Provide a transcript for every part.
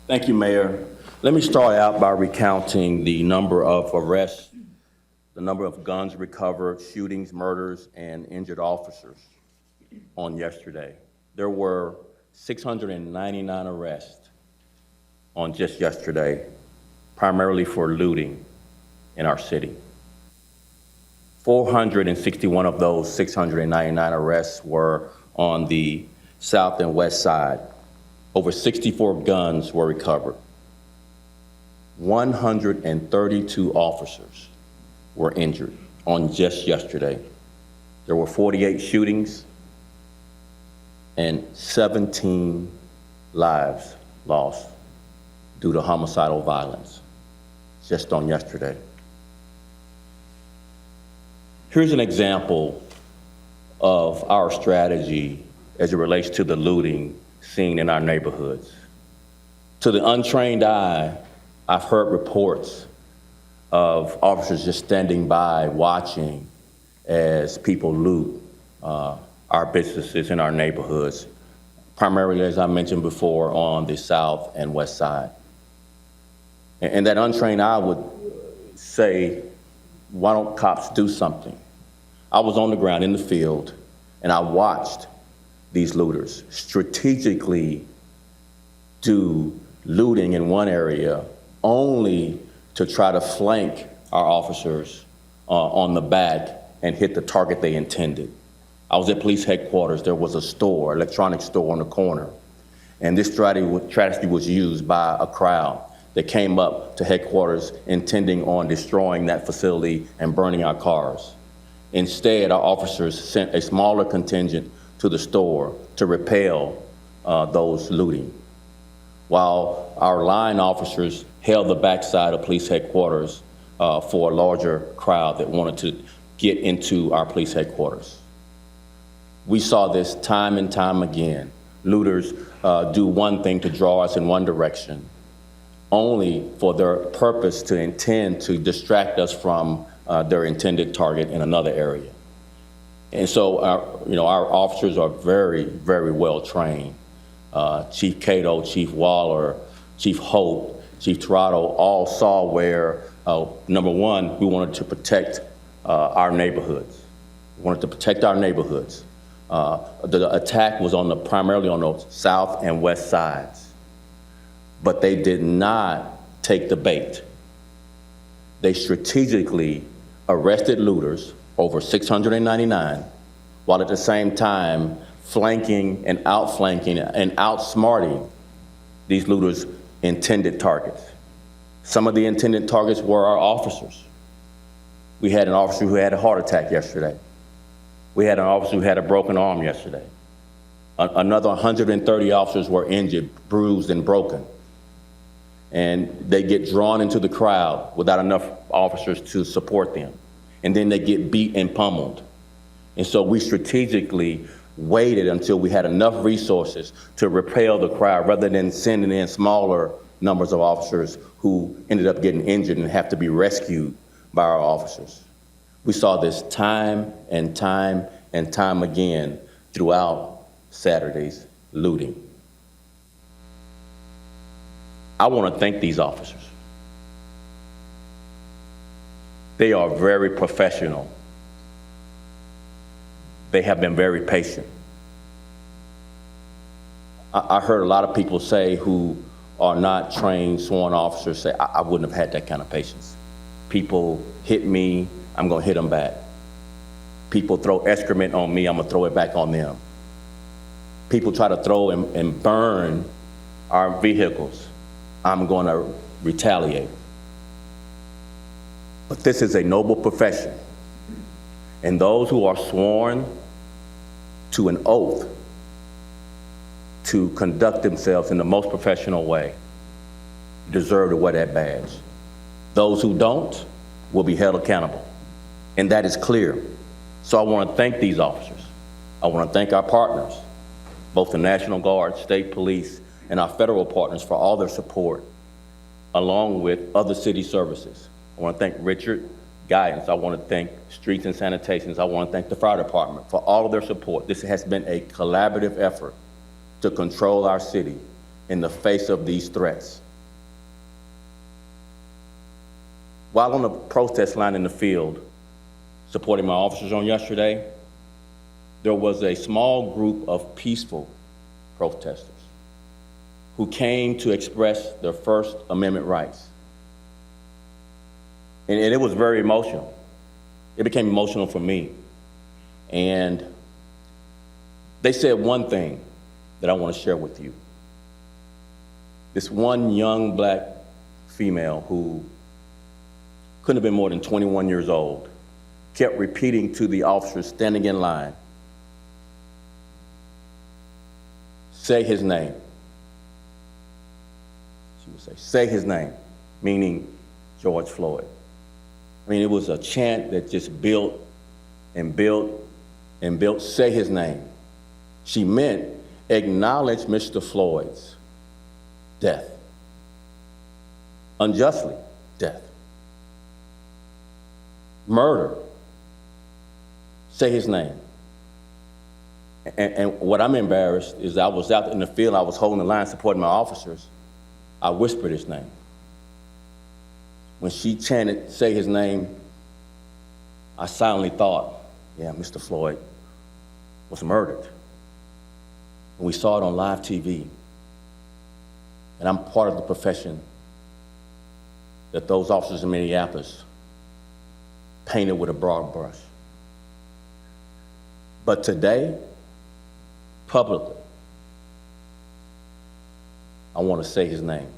Thank you, Mayor. Let me start out by recounting the number of arrests, the number of guns recovered, shootings, murders, and injured officers on yesterday. There were 699 arrests on just yesterday, primarily for looting in our city. 461 of those 699 arrests were on the south and west side. Over 64 guns were recovered. 132 officers were injured on just yesterday. There were 48 shootings and 17 lives lost due to homicidal violence just on yesterday. Here's an example of our strategy as it relates to the looting seen in our neighborhoods. To the untrained eye, I've heard reports of officers just standing by watching as people loot our businesses in our neighborhoods, primarily, as I mentioned before, on the south and west side. And that untrained eye would say, why don't cops do something? I was on the ground in the field and I watched these looters strategically do looting in one area only to try to flank our officers on the back and hit the target they intended. I was at police headquarters. There was a store, electronics store on the corner, and this strategy was used by a crowd that came up to headquarters intending on destroying that facility and burning our cars. Instead, our officers sent a smaller contingent to the store to repel those looting, while our line officers held the backside of police headquarters for a larger crowd that wanted to get into our police headquarters. We saw this time and time again. Looters do one thing to draw us in one direction, only for their purpose to intend to distract us from their intended target in another area. And so our officers are very, very well trained. Chief Cato, Chief Waller, Chief Hope, Chief Tirado all saw where, number one, we wanted to protect our neighborhoods. We wanted to protect our neighborhoods. The attack was primarily on the south and west sides, but they did not take the bait. They strategically arrested looters, over 699, while at the same time flanking and outflanking and outsmarting these looters' intended targets. Some of the intended targets were our officers. We had an officer who had a heart attack yesterday. We had an officer who had a broken arm yesterday. Another 130 officers were injured, bruised, and broken. And they get drawn into the crowd without enough officers to support them. And then they get beat and pummeled. And so we strategically waited until we had enough resources to repel the crowd rather than sending in smaller numbers of officers who ended up getting injured and have to be rescued by our officers. We saw this time and time and time again throughout Saturday's looting. I want to thank these officers. They are very professional. They have been very patient. I heard a lot of people say who are not trained sworn officers say, I wouldn't have had that kind of patience. People hit me, I'm gonna hit them back. People throw excrement on me, I'm gonna throw it back on them. People try to throw and burn our vehicles, I'm gonna retaliate. But this is a noble profession. And those who are sworn to an oath to conduct themselves in the most professional way deserve to wear that badge. Those who don't will be held accountable. And that is clear. So I want to thank these officers. I want to thank our partners, both the National Guard, state police, and our federal partners for all their support, along with other city services. I want to thank Richard Guidance. I want to thank Streets and Sanitations. I want to thank the fire department for all of their support. This has been a collaborative effort to control our city in the face of these threats. While on the protest line in the field, supporting my officers on yesterday, there was a small group of peaceful protesters who came to express their First Amendment rights. And it was very emotional. It became emotional for me. And they said one thing that I want to share with you. This one young black female who couldn't have been more than 21 years old kept repeating to the officers standing in line, "Say his name." She would say his name, meaning George Floyd. I mean, it was a chant that just built and built and built, say his name. She meant acknowledge Mr. Floyd's death, unjustly death, murder, say his name. And what I'm embarrassed is I was out in the field, I was holding the line supporting my officers. I whispered his name. When she chanted, say his name, I silently thought, yeah, Mr. Floyd was murdered. And we saw it on live TV. And I'm part of the profession that those officers in Minneapolis painted with a broad brush. But today, publicly, I want to say his name.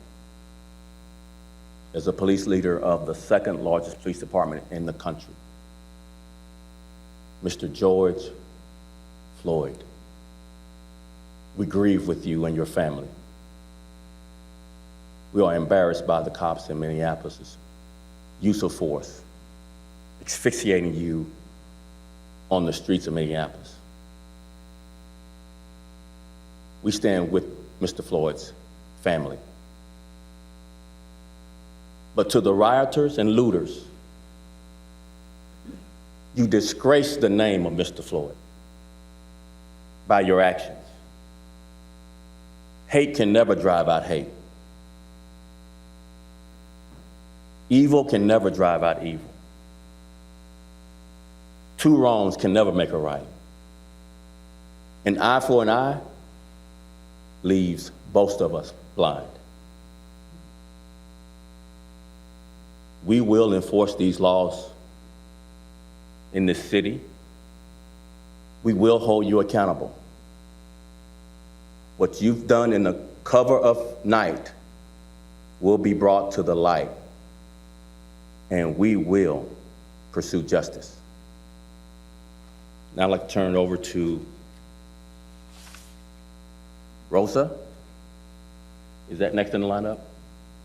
As a police leader of the second largest police department in the country, Mr. George Floyd, we grieve with you and your family. We are embarrassed by the cops in Minneapolis' use of force, asphyxiating you on the streets of Minneapolis. We stand with Mr. Floyd's family. But to the rioters and looters, you disgrace the name of Mr. Floyd by your actions. Hate can never drive out hate. Evil can never drive out evil. Two wrongs can never make a right. An eye for an eye leaves both of us blind. We will enforce these laws in this city. We will hold you accountable. What you've done in the cover of night will be brought to the light, and we will pursue justice. Now I'd like to turn it over to Rosa. Is that next in the lineup?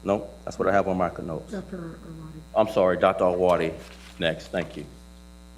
No, that's what I have on my notes. Dr. Arwadi. I'm sorry, Dr. Awadi next, thank you.